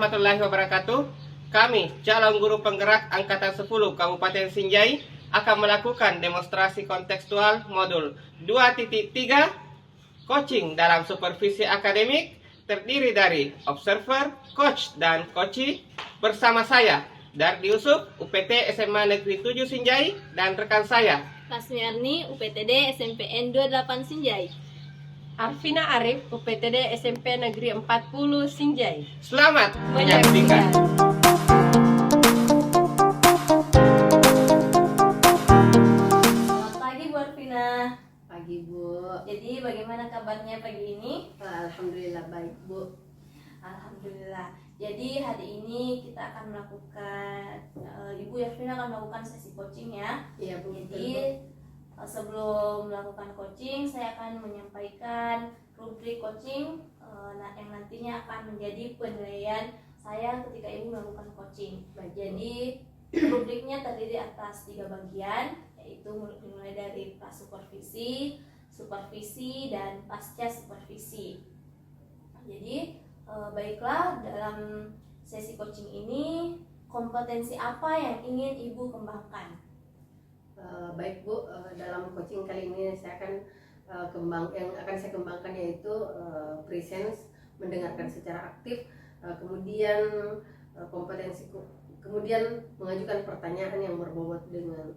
warahmatullahi wabarakatuh. Kami, calon guru penggerak Angkatan 10 Kabupaten Sinjai, akan melakukan demonstrasi kontekstual modul 2.3 coaching dalam supervisi akademik, terdiri dari observer, coach, dan coachee. Bersama saya, Dardi Yusuf, UPT SMA Negeri 7 Sinjai, dan rekan saya, Lasmiarni, UPTD SMPN 28 Sinjai. Arvina Arif, UPTD SMP Negeri 40 Sinjai. Selamat menyaksikan. Selamat pagi Bu Arvina. Pagi Bu. Jadi bagaimana kabarnya pagi ini? Alhamdulillah baik Bu. Alhamdulillah. Jadi hari ini kita akan melakukan, Ibu Arvina akan melakukan sesi coaching ya. Iya Bu. Jadi sebelum melakukan coaching, saya akan menyampaikan rubrik coaching yang nantinya akan menjadi penilaian saya ketika Ibu melakukan coaching. Jadi rubriknya terdiri atas 3 bagian, yaitu dimulai dari pra-supervisi, supervisi, dan pasca supervisi. Jadi baiklah, dalam sesi coaching ini kompetensi apa yang ingin Ibu kembangkan? Baik Bu, dalam coaching kali ini saya akan saya kembangkan yaitu presence, mendengarkan secara aktif, kemudian kompetensi, kemudian mengajukan pertanyaan yang berbobot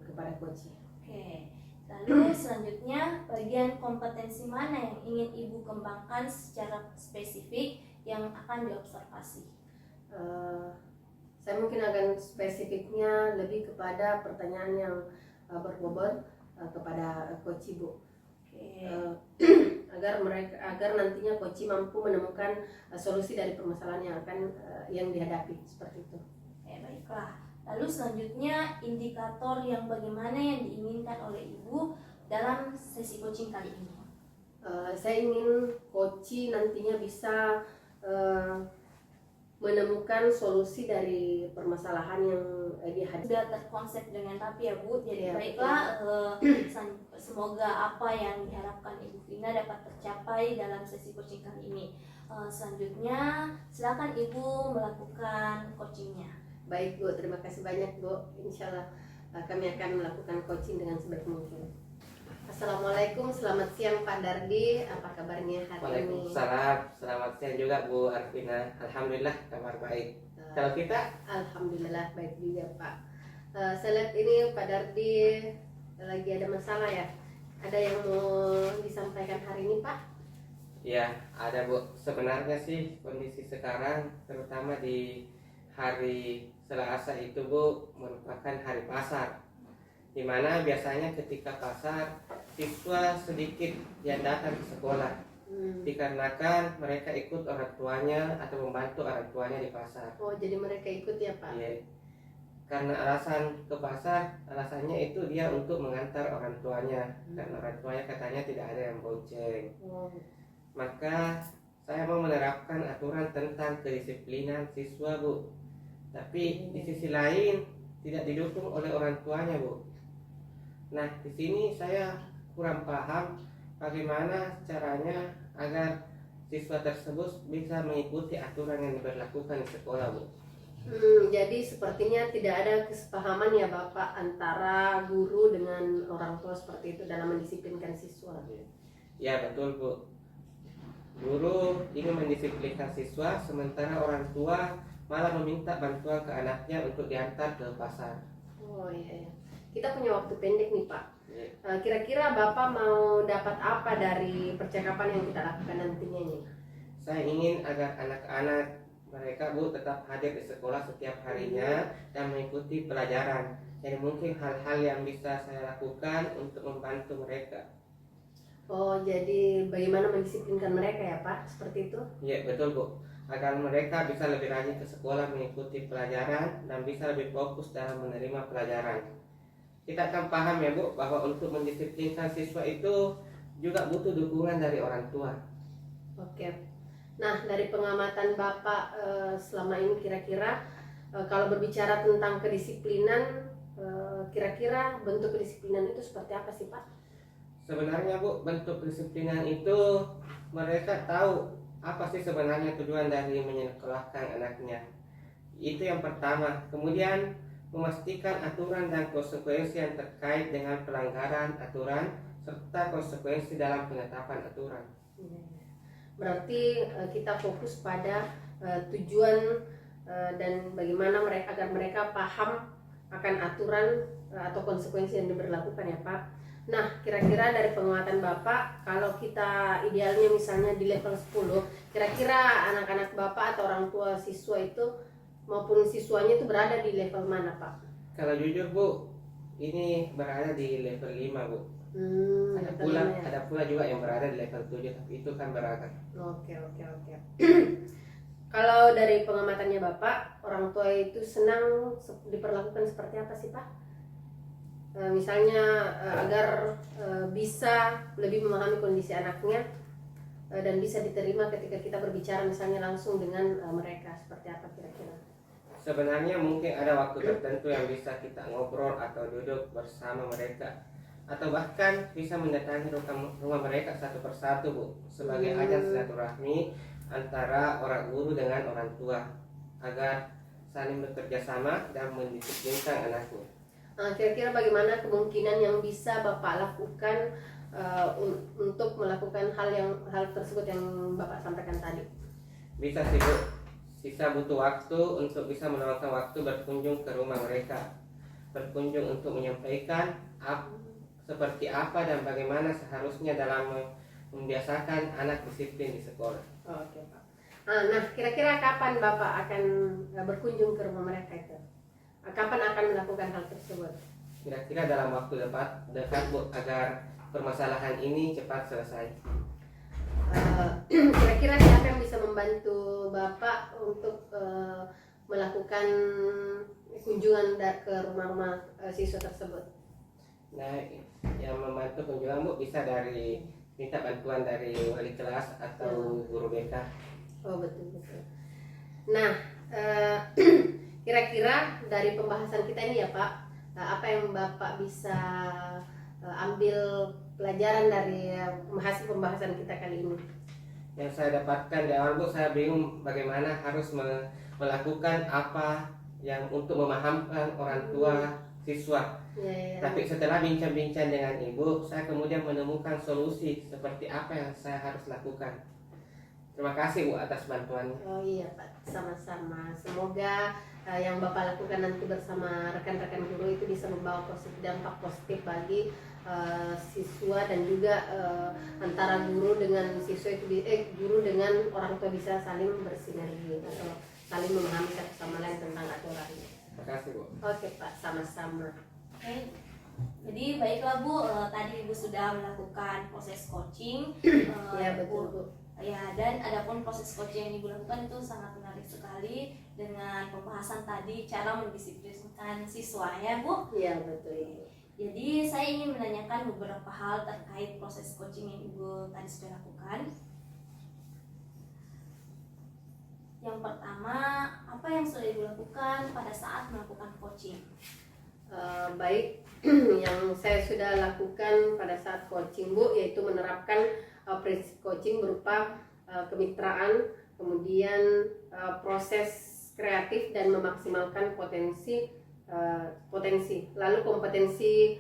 kepada coach. Oke. Lalu selanjutnya, bagian kompetensi mana yang ingin Ibu kembangkan secara spesifik yang akan diobservasi? Saya mungkin akan spesifiknya lebih kepada pertanyaan yang berbobot kepada coach Bu. Oke. agar nantinya coach mampu menemukan solusi dari permasalahan yang dihadapi, seperti itu. Oke, baiklah. Lalu selanjutnya, indikator yang bagaimana yang diinginkan oleh Ibu dalam sesi coaching kali ini? Saya ingin coach nantinya bisa menemukan solusi dari permasalahan yang dihadapi. Sudah terkonsep dengan rapi ya Bu. Jadi Ya, baiklah, semoga apa yang diharapkan Ibu Vina dapat tercapai dalam sesi coaching kali ini. Selanjutnya silakan Ibu melakukan coachingnya. Baik Bu, terima kasih banyak Bu. Insya Allah kami akan melakukan coaching dengan sebaik mungkin. Assalamualaikum, selamat siang Pak Dardi, apa kabarnya hari ini? Waalaikumsalam, selamat siang juga Bu Arvina. Alhamdulillah kabar baik. Kalau kita? Alhamdulillah baik juga Pak. Saya lihat ini Pak Dardi lagi ada masalah ya. Ada yang mau disampaikan hari ini Pak? Ya, ada Bu. Sebenarnya sih kondisi sekarang, terutama di hari Selasa itu Bu, merupakan hari pasar, di mana biasanya ketika pasar siswa sedikit yang datang ke sekolah, dikarenakan mereka ikut orang tuanya atau membantu orang tuanya di pasar. Oh, jadi mereka ikut ya Pak? Iya. Karena alasan ke pasar, alasannya itu dia untuk mengantar orang tuanya, karena orang tuanya katanya tidak ada yang bonceng. Oh. Maka saya mau menerapkan aturan tentang kedisiplinan siswa Bu, tapi di sisi lain tidak didukung oleh orang tuanya Bu. Nah, di sini saya kurang paham bagaimana caranya agar siswa tersebut bisa mengikuti aturan yang diberlakukan di sekolah Bu. Jadi sepertinya tidak ada kesepahaman ya Bapak antara guru dengan orang tua seperti itu dalam mendisiplinkan siswa. Ya betul Bu. Guru ingin mendisiplinkan siswa, sementara orang tua malah meminta bantuan ke anaknya untuk diantar ke pasar. Oh iya. Kita punya waktu pendek nih Pak. Ya. Kira-kira Bapak mau dapat apa dari percakapan yang kita lakukan nantinya nih? Saya ingin agar anak-anak mereka Bu tetap hadir di sekolah setiap harinya dan mengikuti pelajaran. Jadi mungkin hal-hal yang bisa saya lakukan untuk membantu mereka. Oh, jadi bagaimana mendisiplinkan mereka ya Pak? Seperti itu? Ya betul Bu. Agar mereka bisa lebih rajin ke sekolah mengikuti pelajaran dan bisa lebih fokus dalam menerima pelajaran. Kita akan paham ya Bu, bahwa untuk mendisiplinkan siswa itu juga butuh dukungan dari orang tua. Oke. Nah, dari pengamatan Bapak selama ini kira-kira kalau berbicara tentang kedisiplinan, kira-kira bentuk kedisiplinan itu seperti apa sih Pak? Sebenarnya Bu, bentuk kedisiplinan itu mereka tahu apa sih sebenarnya tujuan dari menyekolahkan anaknya? Itu yang pertama. Kemudian memastikan aturan dan konsekuensi yang terkait dengan pelanggaran aturan serta konsekuensi dalam penetapan aturan. Berarti kita fokus pada tujuan dan bagaimana mereka agar mereka paham akan aturan atau konsekuensi yang diberlakukan ya Pak. Nah, kira-kira dari penguatan Bapak, kalau kita idealnya misalnya di level 10, kira-kira anak-anak Bapak atau orang tua siswa itu maupun siswanya itu berada di level mana Pak? Kalau jujur Bu, ini berada di level 5 Bu. Ada pula juga yang berada di level 7, tapi itu kan beragam. Oke. Kalau dari pengamatannya Bapak, orang tua itu senang diperlakukan seperti apa sih Pak? Misalnya agar bisa lebih memahami kondisi anaknya dan bisa diterima ketika kita berbicara misalnya langsung dengan mereka, seperti apa kira-kira? Sebenarnya mungkin ada waktu tertentu yang bisa kita ngobrol atau duduk bersama mereka, atau bahkan bisa mendatangi rumah mereka satu persatu Bu, sebagai ajang silaturahmi antara orang guru dengan orang tua agar saling bekerja sama dan mendisiplinkan anaknya. Kira-kira bagaimana kemungkinan yang bisa Bapak lakukan untuk melakukan hal tersebut yang Bapak sampaikan tadi? Bisa sih Bu, sisa butuh waktu untuk bisa meluangkan waktu berkunjung ke rumah mereka, berkunjung untuk menyampaikan seperti apa dan bagaimana seharusnya dalam membiasakan anak disiplin di sekolah. Oke Pak. Nah, kira-kira kapan Bapak akan berkunjung ke rumah mereka itu? Kapan akan melakukan hal tersebut? Kira-kira dalam waktu dekat Bu, agar permasalahan ini cepat selesai. Kira-kira siapa yang bisa membantu Bapak untuk melakukan kunjungan ke rumah-rumah siswa tersebut? Nah, yang membantu kunjungan Bu bisa dari minta bantuan dari wali kelas atau guru BK. Oh betul. Nah, kira-kira dari pembahasan kita ini ya Pak, apa yang Bapak bisa ambil pelajaran dari hasil pembahasan kita kali ini? Yang saya dapatkan di awal Bu, saya bingung bagaimana harus melakukan apa yang untuk memahamkan orang tua siswa. Ya. Tapi setelah bincang-bincang dengan Ibu, saya kemudian menemukan solusi seperti apa yang saya harus lakukan. Terima kasih Bu atas bantuannya. Oh iya Pak, sama-sama. Semoga yang Bapak lakukan nanti bersama rekan-rekan guru itu bisa membawa dampak positif bagi siswa dan juga antara guru dengan siswa itu guru dengan orang tua bisa saling bersinergi atau saling memahami satu sama lain tentang aturannya. Terima kasih Bu. Oke Pak, sama-sama. Oke. Jadi baiklah Bu, tadi Ibu sudah melakukan proses coaching. Ya betul Bu. Ya, dan adapun proses coaching yang Ibu lakukan itu sangat menarik sekali dengan pembahasan tadi cara mendisiplinkan siswa ya Bu. Iya betul Ibu. Jadi saya ingin menanyakan beberapa hal terkait proses coaching yang Ibu tadi sudah lakukan. Yang pertama, apa yang sudah Ibu lakukan pada saat melakukan coaching? Baik, yang saya sudah lakukan pada saat coaching Bu, yaitu menerapkan prinsip coaching berupa kemitraan, kemudian proses kreatif dan memaksimalkan potensi. Lalu kompetensi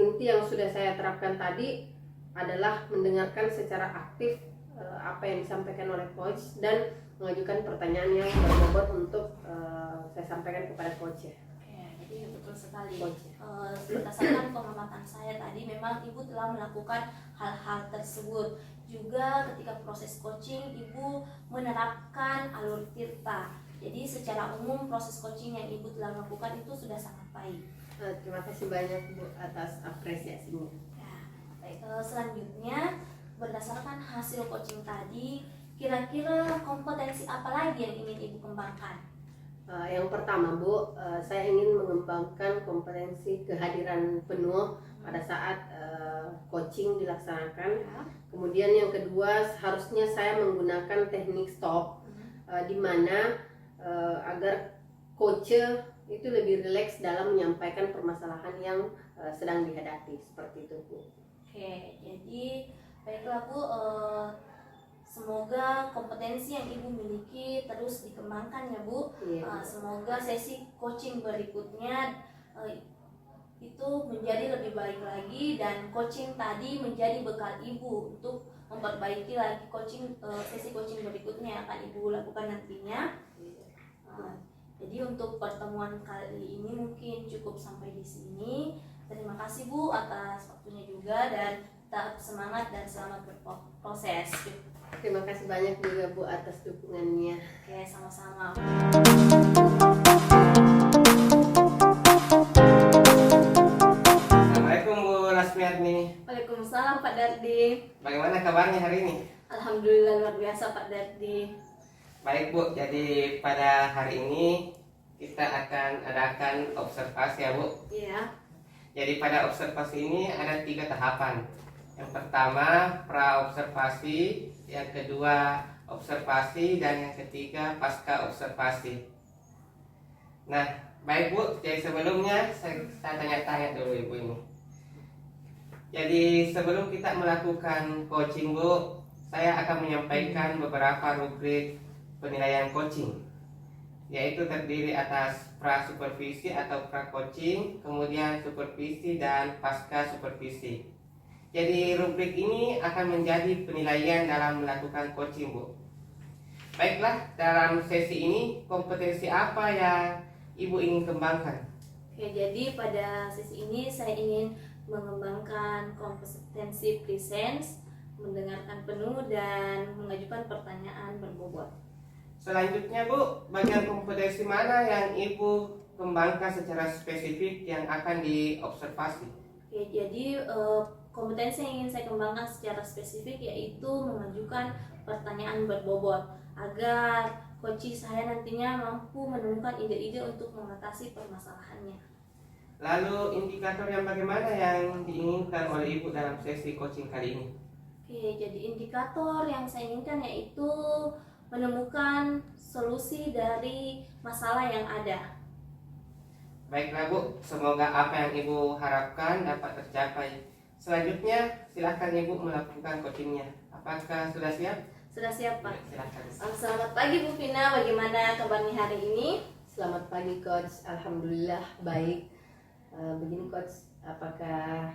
inti yang sudah saya terapkan tadi adalah mendengarkan secara aktif apa yang disampaikan oleh coach dan mengajukan pertanyaan yang berbobot untuk saya sampaikan kepada coach ya. Jadi betul sekali. Coach. Berdasarkan pengamatan saya tadi, memang Ibu telah melakukan hal-hal tersebut. Juga ketika proses coaching, Ibu menerapkan alur tirta. Jadi secara umum proses coaching yang Ibu telah lakukan itu sudah sangat baik. Terima kasih banyak Bu atas apresiasinya. Ya, baik. Selanjutnya, berdasarkan hasil coaching tadi, kira-kira kompetensi apa lagi yang ingin Ibu kembangkan? Yang pertama Bu, saya ingin mengembangkan kompetensi kehadiran penuh pada saat coaching dilaksanakan. Kemudian yang kedua, harusnya saya menggunakan teknik stop, di mana agar coach itu lebih rileks dalam menyampaikan permasalahan yang sedang dihadapi, seperti itu Bu. Oke, jadi baiklah Bu, Semoga kompetensi yang Ibu miliki terus dikembangkan ya Bu. Iya. Semoga sesi coaching berikutnya itu menjadi lebih baik lagi, dan coaching tadi menjadi bekal Ibu untuk memperbaiki lagi sesi coaching berikutnya yang akan Ibu lakukan nantinya. Jadi untuk pertemuan kali ini mungkin cukup sampai di sini. Terima kasih Bu atas waktunya juga, dan tetap semangat dan selamat berproses. Terima kasih banyak juga Bu atas dukungannya. Oke, sama-sama. Assalamualaikum Bu Lasmiarni. Waalaikumsalam Pak Dardi. Bagaimana kabarnya hari ini? Alhamdulillah luar biasa Pak Dardi. Baik Bu, jadi pada hari ini kita akan adakan observasi ya Bu. Iya. Jadi pada observasi ini ada 3 tahapan. Yang pertama pra-observasi, yang kedua observasi, dan yang ketiga pasca observasi. Nah, baik Bu, jadi sebelumnya saya tanya-tanya dulu Ibu ini. Jadi sebelum kita melakukan coaching Bu, saya akan menyampaikan beberapa rubrik penilaian coaching, yaitu terdiri atas pra-supervisi atau pra-coaching, kemudian supervisi, dan pasca supervisi. Jadi rubrik ini akan menjadi penilaian dalam melakukan coaching Bu. Baiklah, dalam sesi ini kompetensi apa yang Ibu ingin kembangkan? Oke, jadi pada sesi ini saya ingin mengembangkan kompetensi presence, mendengarkan penuh, dan mengajukan pertanyaan berbobot. Selanjutnya Bu, bagian kompetensi mana yang Ibu kembangkan secara spesifik yang akan diobservasi? Oke, jadi kompetensi yang ingin saya kembangkan secara spesifik yaitu mengajukan pertanyaan berbobot agar coach saya nantinya mampu menemukan ide-ide untuk mengatasi permasalahannya. Lalu indikator yang bagaimana yang diinginkan oleh Ibu dalam sesi coaching kali ini? Oke, jadi indikator yang saya inginkan yaitu menemukan solusi dari masalah yang ada. Baiklah Bu, semoga apa yang Ibu harapkan dapat tercapai. Selanjutnya, silakan Ibu melakukan coachingnya. Apakah sudah siap? Sudah siap Pak? Silakan. Selamat pagi Bu Vina, bagaimana kabarnya hari ini? Selamat pagi Coach, Alhamdulillah baik. Begini Coach, apakah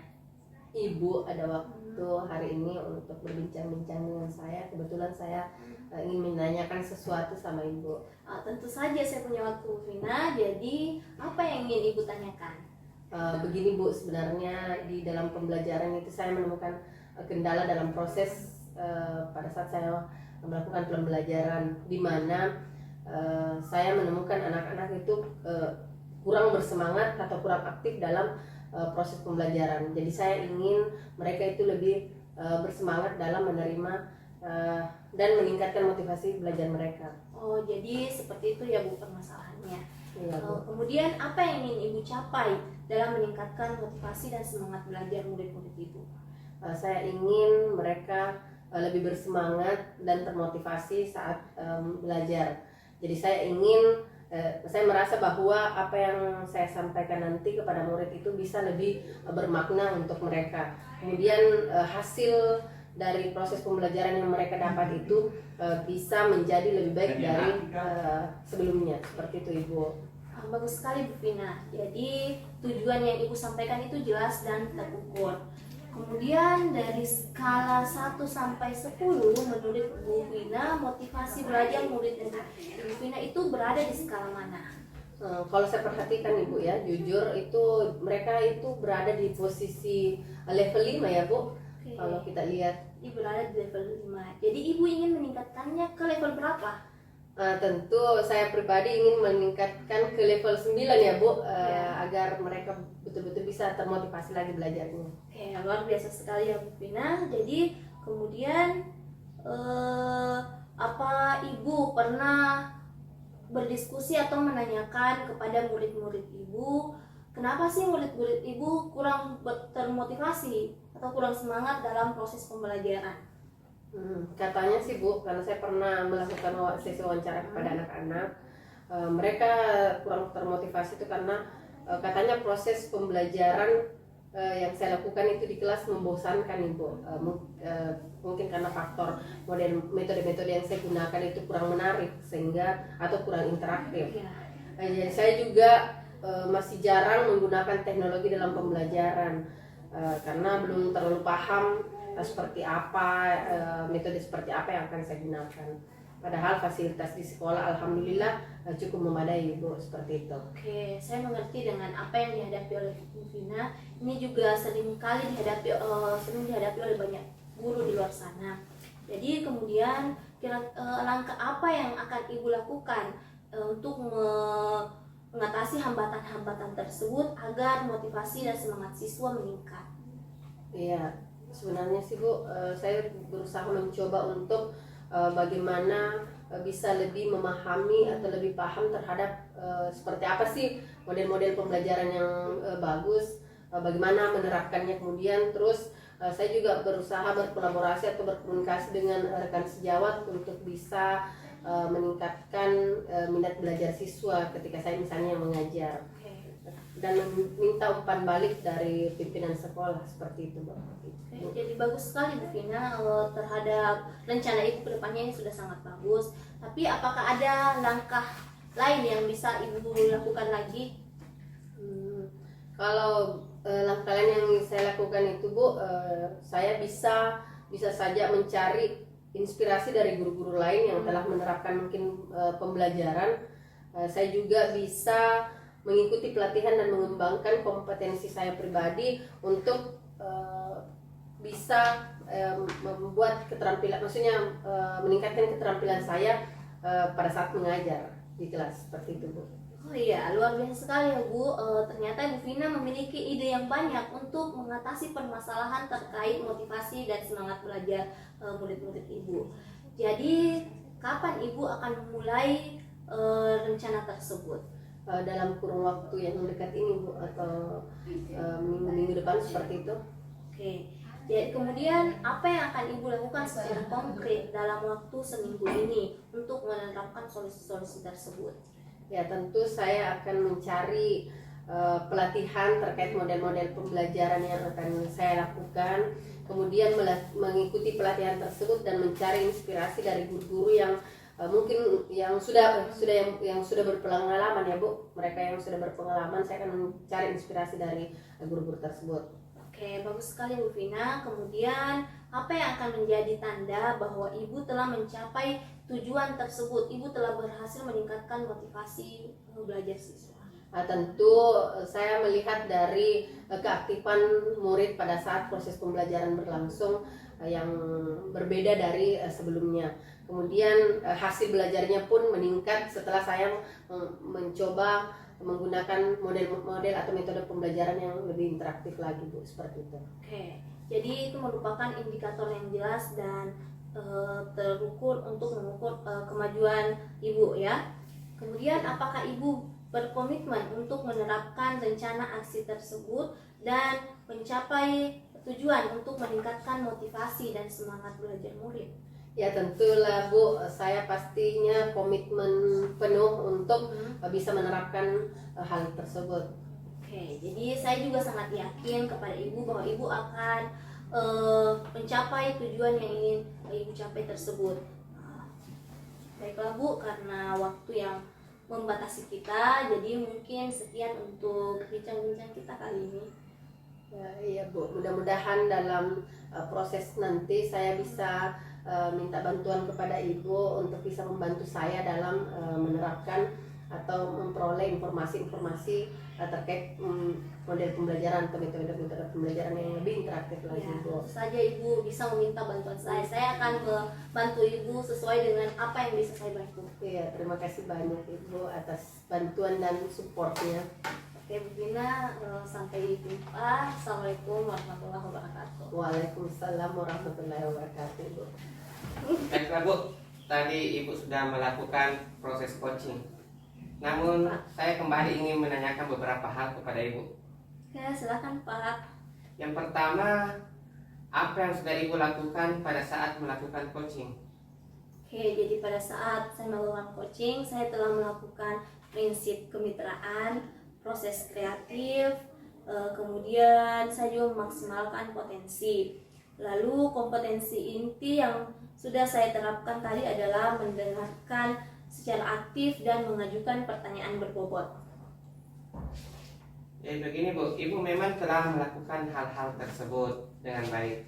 Ibu ada waktu hari ini untuk berbincang-bincang dengan saya? Kebetulan saya ingin menanyakan sesuatu sama Ibu. Tentu saja saya punya waktu Bu Vina, jadi apa yang ingin Ibu tanyakan? Begini Bu, sebenarnya di dalam pembelajaran itu saya menemukan kendala dalam proses pada saat saya melakukan pembelajaran, di mana saya menemukan anak-anak itu kurang bersemangat atau kurang aktif dalam proses pembelajaran. Jadi saya ingin mereka itu lebih bersemangat dalam menerima dan meningkatkan motivasi belajar mereka. Oh, jadi seperti itu ya Bu permasalahannya. Iya, Bu. Kemudian apa yang ingin Ibu capai dalam meningkatkan motivasi dan semangat belajar murid-murid Ibu? Saya ingin mereka lebih bersemangat dan termotivasi saat belajar. Jadi saya merasa bahwa apa yang saya sampaikan nanti kepada murid itu bisa lebih bermakna untuk mereka. Kemudian hasil dari proses pembelajaran yang mereka dapat itu bisa menjadi lebih baik dari sebelumnya. Seperti itu Ibu. Bagus sekali Bu Vina. Jadi tujuan yang Ibu sampaikan itu jelas dan terukur. Kemudian dari skala 1 sampai 10 menurut Bu Vina, motivasi belajar murid Ibu Vina itu berada di skala mana? Kalau saya perhatikan Ibu ya, jujur itu mereka itu berada di posisi level 5 ya Bu. Oke. Kalau kita lihat Ibu berada di level 5. Jadi Ibu ingin meningkatkannya ke level berapa? tentu saya pribadi ingin meningkatkan ke level 9 ya Bu, agar mereka betul-betul bisa termotivasi lagi belajarnya. Oke, luar biasa sekali ya Bu Vina. Jadi kemudian apa Ibu pernah berdiskusi atau menanyakan kepada murid-murid Ibu, kenapa sih murid-murid Ibu kurang termotivasi atau kurang semangat dalam proses pembelajaran? Katanya sih Bu, karena saya pernah melakukan sesi wawancara kepada anak-anak, mereka kurang termotivasi itu karena katanya proses pembelajaran yang saya lakukan itu di kelas membosankan Ibu. Mungkin karena faktor metode-metode yang saya gunakan itu kurang menarik atau kurang interaktif. Jadi saya juga masih jarang menggunakan teknologi dalam pembelajaran karena belum terlalu paham seperti apa metode seperti apa yang akan saya gunakan. Padahal fasilitas di sekolah alhamdulillah cukup memadai Ibu, seperti itu. Oke, saya mengerti dengan apa yang dihadapi oleh Bu Vina. Ini juga sering dihadapi oleh banyak guru di luar sana. Jadi kemudian langkah apa yang akan Ibu lakukan untuk mengatasi hambatan-hambatan tersebut agar motivasi dan semangat siswa meningkat? Iya, sebenarnya sih Bu, saya berusaha mencoba untuk bagaimana bisa lebih memahami atau lebih paham terhadap seperti apa sih model-model pembelajaran yang bagus, bagaimana menerapkannya. Kemudian terus saya juga berusaha berkolaborasi atau berkomunikasi dengan rekan sejawat untuk bisa meningkatkan minat belajar siswa ketika saya misalnya mengajar, dan meminta umpan balik dari pimpinan sekolah, seperti itu Bu. Jadi bagus sekali Bu Vina terhadap rencana Ibu kedepannya, ini sudah sangat bagus. Tapi apakah ada langkah lain yang bisa Ibu lakukan lagi? Kalau langkah lain yang saya lakukan itu Bu, saya bisa saja mencari inspirasi dari guru-guru lain yang telah menerapkan mungkin pembelajaran. Saya juga bisa mengikuti pelatihan dan mengembangkan kompetensi saya pribadi untuk bisa membuat keterampilan, maksudnya meningkatkan keterampilan saya pada saat mengajar di kelas, seperti itu Bu. Oh iya, luar biasa sekali ya Bu. Ternyata Bu Vina memiliki ide yang banyak untuk mengatasi permasalahan terkait motivasi dan semangat belajar murid-murid Ibu. Jadi kapan Ibu akan memulai rencana tersebut? Dalam kurun waktu yang dekat ini Bu, atau minggu-minggu depan, seperti itu. Oke. Jadi kemudian apa yang akan Ibu lakukan secara konkret dalam waktu seminggu ini untuk menerapkan solusi-solusi tersebut? Ya, tentu saya akan mencari pelatihan terkait model-model pembelajaran yang akan saya lakukan, kemudian mengikuti pelatihan tersebut dan mencari inspirasi dari guru-guru yang mungkin yang sudah berpengalaman ya Bu. Mereka yang sudah berpengalaman, saya akan mencari inspirasi dari guru-guru tersebut. Oke, bagus sekali Bu Vina. Kemudian apa yang akan menjadi tanda bahwa Ibu telah mencapai tujuan tersebut? Ibu telah berhasil meningkatkan motivasi belajar siswa. Tentu saya melihat dari keaktifan murid pada saat proses pembelajaran berlangsung yang berbeda dari sebelumnya. Kemudian hasil belajarnya pun meningkat setelah saya mencoba menggunakan model-model atau metode pembelajaran yang lebih interaktif lagi Bu, seperti itu. Oke, jadi itu merupakan indikator yang jelas dan terukur untuk mengukur kemajuan Ibu ya. Kemudian apakah Ibu berkomitmen untuk menerapkan rencana aksi tersebut dan mencapai tujuan untuk meningkatkan motivasi dan semangat belajar murid? Ya tentulah Bu, saya pastinya komitmen penuh untuk bisa menerapkan hal tersebut. Oke, jadi saya juga sangat yakin kepada Ibu bahwa Ibu akan mencapai tujuan yang ingin Ibu capai tersebut. Baiklah Bu, karena waktu yang membatasi kita, jadi mungkin sekian untuk bincang-bincang kita kali ini. Ya, iya Bu, mudah-mudahan dalam proses nanti saya bisa minta bantuan kepada Ibu untuk bisa membantu saya dalam menerapkan atau memperoleh informasi-informasi terkait model pembelajaran atau metode-metode pembelajaran yang lebih interaktif lagi Ya, Bu. tentu saja Ibu bisa meminta bantuan saya. Saya akan membantu Ibu sesuai dengan apa yang bisa saya bantu. Iya, terima kasih banyak Ibu atas bantuan dan supportnya. Oke Bu Vina, sampai jumpa. Assalamualaikum warahmatullahi wabarakatuh. Waalaikumsalam warahmatullahi wabarakatuh Bu. Baiklah Bu, tadi Ibu sudah melakukan proses coaching. Namun saya kembali ingin menanyakan beberapa hal kepada Ibu. Oke, silakan Pak. Yang pertama, apa yang sudah Ibu lakukan pada saat melakukan coaching? Oke, jadi pada saat saya melakukan coaching, saya telah melakukan prinsip kemitraan, proses kreatif, Kemudian saya juga memaksimalkan potensi. Lalu kompetensi inti yang sudah saya terapkan tadi adalah mendengarkan secara aktif dan mengajukan pertanyaan berbobot. Ya begini Bu, Ibu memang telah melakukan hal-hal tersebut dengan baik,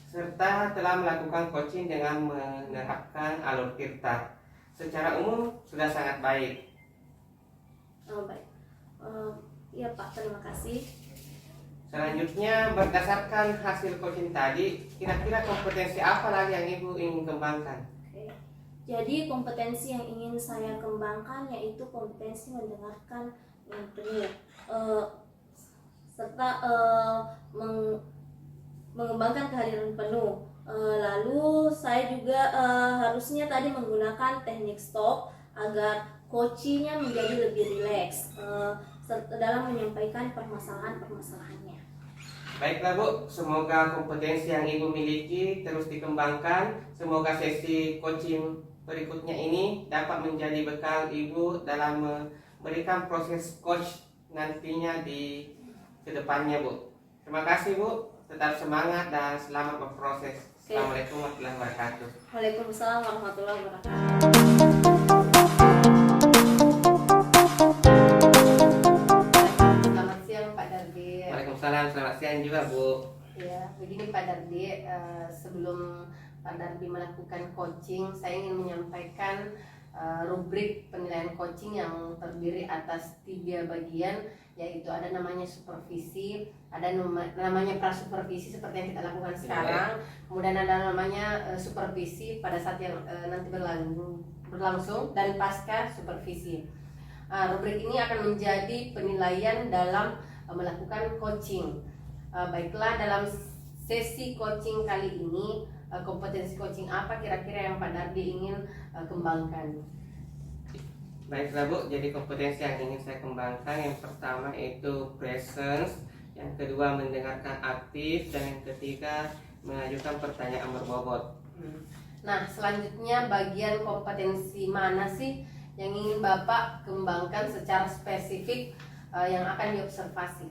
serta telah melakukan coaching dengan menerapkan alur tirta. Secara umum sudah sangat baik. Oh, baik. Ya Pak, terima kasih. Selanjutnya, berdasarkan hasil coaching tadi, kira-kira kompetensi apa lagi yang Ibu ingin kembangkan? Oke. Jadi kompetensi yang ingin saya kembangkan yaitu kompetensi mendengarkan yang penuh, serta mengembangkan kehadiran penuh. Lalu saya juga harusnya tadi menggunakan teknik stop agar coachingnya menjadi lebih rileks dalam menyampaikan permasalahan-permasalahannya. Baiklah Bu, semoga kompetensi yang Ibu miliki terus dikembangkan. Semoga sesi coaching berikutnya ini dapat menjadi bekal Ibu dalam memberikan proses coach nantinya di kedepannya Bu. Terima kasih Bu, tetap semangat dan selamat berproses. Assalamualaikum warahmatullahi wabarakatuh. Waalaikumsalam warahmatullahi wabarakatuh. Selamat siang Pak Dardi. Waalaikumsalam, selamat siang juga Bu. Ya, begini Pak Dardi, sebelum Pak Dardi melakukan coaching, saya ingin menyampaikan rubrik penilaian coaching yang terdiri atas 3 bagian, yaitu ada namanya supervisi, ada namanya prasupervisi seperti yang kita lakukan sekarang, kemudian ada namanya supervisi pada saat yang nanti berlangsung, dan pasca supervisi. Rubrik ini akan menjadi penilaian dalam melakukan coaching. Baiklah, dalam sesi coaching kali ini, kompetensi coaching apa kira-kira yang Pak Dardi ingin kembangkan? Baiklah Bu, jadi kompetensi yang ingin saya kembangkan yang pertama itu presence, yang kedua mendengarkan aktif, dan yang ketiga mengajukan pertanyaan berbobot. Nah, selanjutnya bagian kompetensi mana sih yang ingin Bapak kembangkan secara spesifik yang akan diobservasi?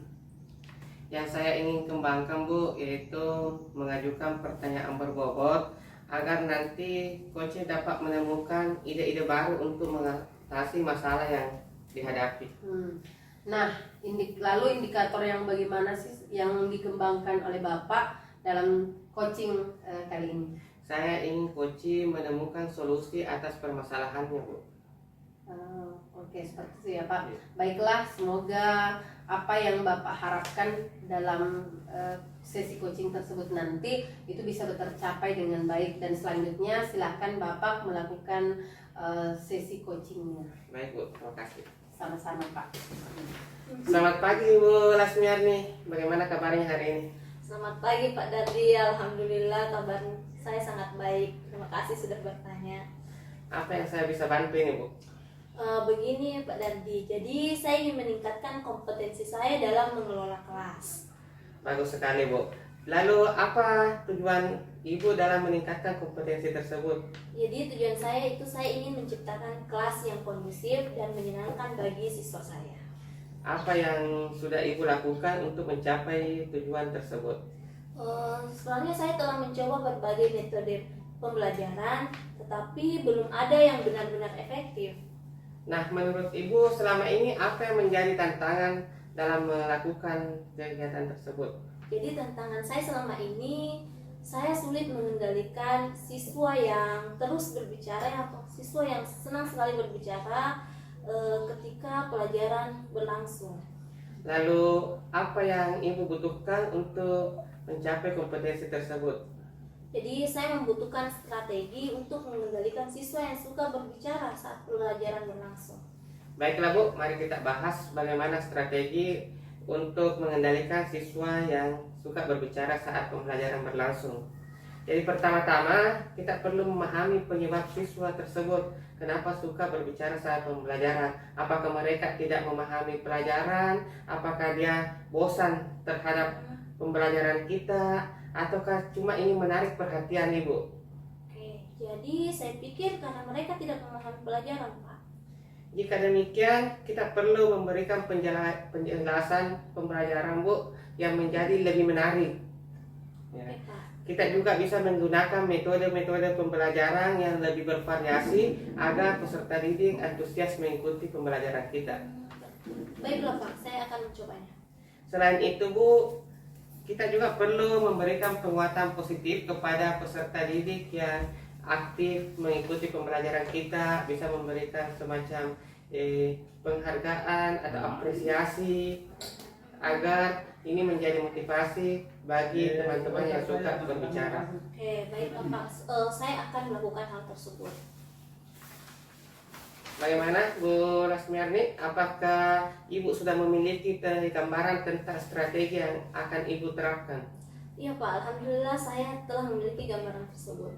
Yang saya ingin kembangkan Bu, yaitu mengajukan pertanyaan berbobot agar nanti coach dapat menemukan ide-ide baru untuk mengatasi masalah yang dihadapi. Nah, lalu indikator yang bagaimana sih yang dikembangkan oleh Bapak dalam coaching kali ini? Saya ingin coach menemukan solusi atas permasalahannya Bu. Oke, seperti itu ya Pak. Baiklah, semoga apa yang Bapak harapkan dalam sesi coaching tersebut nanti itu bisa tercapai dengan baik, dan selanjutnya silahkan Bapak melakukan sesi coachingnya. Baik Bu, terima kasih. Sama-sama Pak. Selamat pagi Bu Lasmiarni, bagaimana kabarnya hari ini? Selamat pagi Pak Dardi, alhamdulillah kabar saya sangat baik. Terima kasih sudah bertanya. Apa yang saya bisa bantu ini Bu? Begini Pak Dardi, jadi saya ingin meningkatkan kompetensi saya dalam mengelola kelas. Bagus sekali Bu. Lalu apa tujuan Ibu dalam meningkatkan kompetensi tersebut? Jadi tujuan saya itu saya ingin menciptakan kelas yang kondusif dan menyenangkan bagi siswa saya. Apa yang sudah Ibu lakukan untuk mencapai tujuan tersebut? Sebenarnya saya telah mencoba berbagai metode pembelajaran, tetapi belum ada yang benar-benar efektif. Nah, menurut Ibu selama ini apa yang menjadi tantangan dalam melakukan kegiatan tersebut? Jadi tantangan saya selama ini, saya sulit mengendalikan siswa yang terus berbicara atau siswa yang senang sekali berbicara ketika pelajaran berlangsung. Lalu apa yang Ibu butuhkan untuk mencapai kompetensi tersebut? Jadi saya membutuhkan strategi untuk mengendalikan siswa yang suka berbicara saat pelajaran berlangsung. Baiklah Bu, mari kita bahas bagaimana strategi untuk mengendalikan siswa yang suka berbicara saat pembelajaran berlangsung. Jadi pertama-tama kita perlu memahami penyebab siswa tersebut. Kenapa suka berbicara saat pembelajaran? Apakah mereka tidak memahami pelajaran? Apakah dia bosan terhadap pembelajaran kita? Ataukah cuma ingin menarik perhatian Ibu? Oke, jadi saya pikir karena mereka tidak memahami pelajaran Pak. Jika demikian, kita perlu memberikan penjelasan pembelajaran Bu yang menjadi lebih menarik. Ya. Oke, Pak. Kita juga bisa menggunakan metode-metode pembelajaran yang lebih bervariasi agar peserta didik antusias mengikuti pembelajaran kita. Baiklah Pak, saya akan mencobanya. Selain itu Bu, kita juga perlu memberikan penguatan positif kepada peserta didik yang aktif mengikuti pembelajaran kita, bisa memberikan semacam penghargaan atau apresiasi agar ini menjadi motivasi bagi teman-teman yang suka berbicara. Oke, baiklah Pak. Saya akan melakukan hal tersebut. Bagaimana Bu Rasmiarni? Apakah Ibu sudah memiliki gambaran tentang strategi yang akan Ibu terapkan? Iya Pak, alhamdulillah saya telah memiliki gambaran tersebut.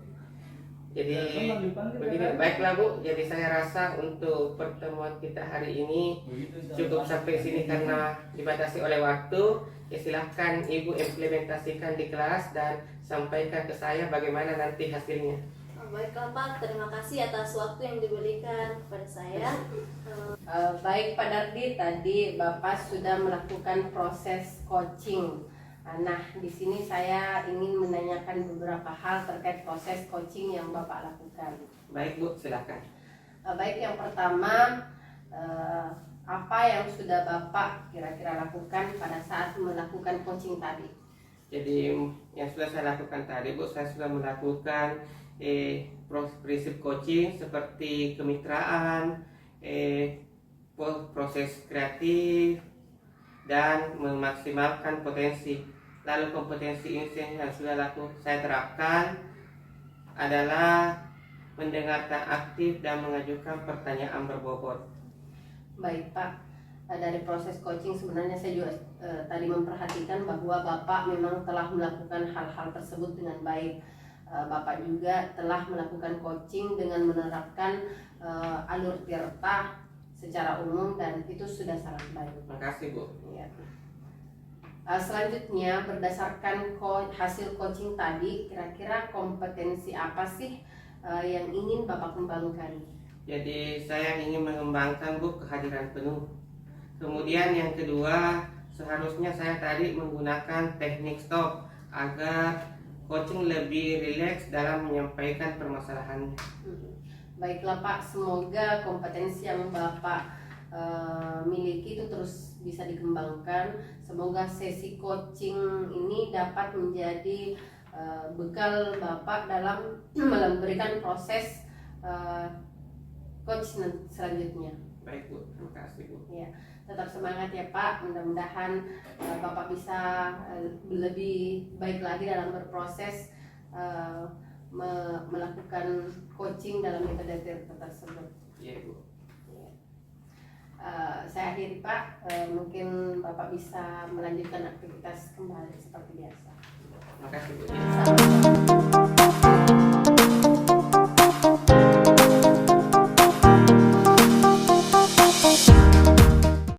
Jadi begini, baiklah Bu. Jadi saya rasa untuk pertemuan kita hari ini cukup sampai sini karena dibatasi oleh waktu. Ya silahkan Ibu implementasikan di kelas dan sampaikan ke saya bagaimana nanti hasilnya. Baiklah Pak, terima kasih atas waktu yang diberikan kepada saya. Baik Pak Dardi, tadi Bapak sudah melakukan proses coaching. Nah, di sini saya ingin menanyakan beberapa hal terkait proses coaching yang Bapak lakukan. Baik Bu, silakan. Baik, yang pertama, apa yang sudah Bapak kira-kira lakukan pada saat melakukan coaching tadi? Jadi yang sudah saya lakukan tadi Bu, saya sudah melakukan prinsip coaching seperti kemitraan, proses kreatif, dan memaksimalkan potensi. Lalu kompetensi ini yang sudah saya terapkan adalah mendengarkan aktif dan mengajukan pertanyaan berbobot. Baik Pak, dari proses coaching sebenarnya saya juga tadi memperhatikan bahwa Bapak memang telah melakukan hal-hal tersebut dengan baik. Bapak juga telah melakukan coaching dengan menerapkan alur tirta secara umum dan itu sudah sangat baik. Terima kasih Bu. Ya. Selanjutnya berdasarkan hasil coaching tadi, kira-kira kompetensi apa sih yang ingin Bapak kembangkan? Jadi saya ingin mengembangkan Bu kehadiran penuh. Kemudian yang kedua, seharusnya saya tadi menggunakan teknik stop agar coaching lebih rileks dalam menyampaikan permasalahannya. Baiklah Pak, semoga kompetensi yang Bapak miliki itu terus bisa dikembangkan. Semoga sesi coaching ini dapat menjadi bekal Bapak dalam memberikan proses coach selanjutnya. Baik Bu, terima kasih Bu. Ya, tetap semangat ya Pak. Mudah-mudahan Bapak bisa lebih baik lagi dalam berproses melakukan coaching dalam metode tersebut. Iya Bu. Saya akhiri Pak, mungkin Bapak bisa melanjutkan aktivitas kembali seperti biasa. Terima kasih Bu. Sama-sama.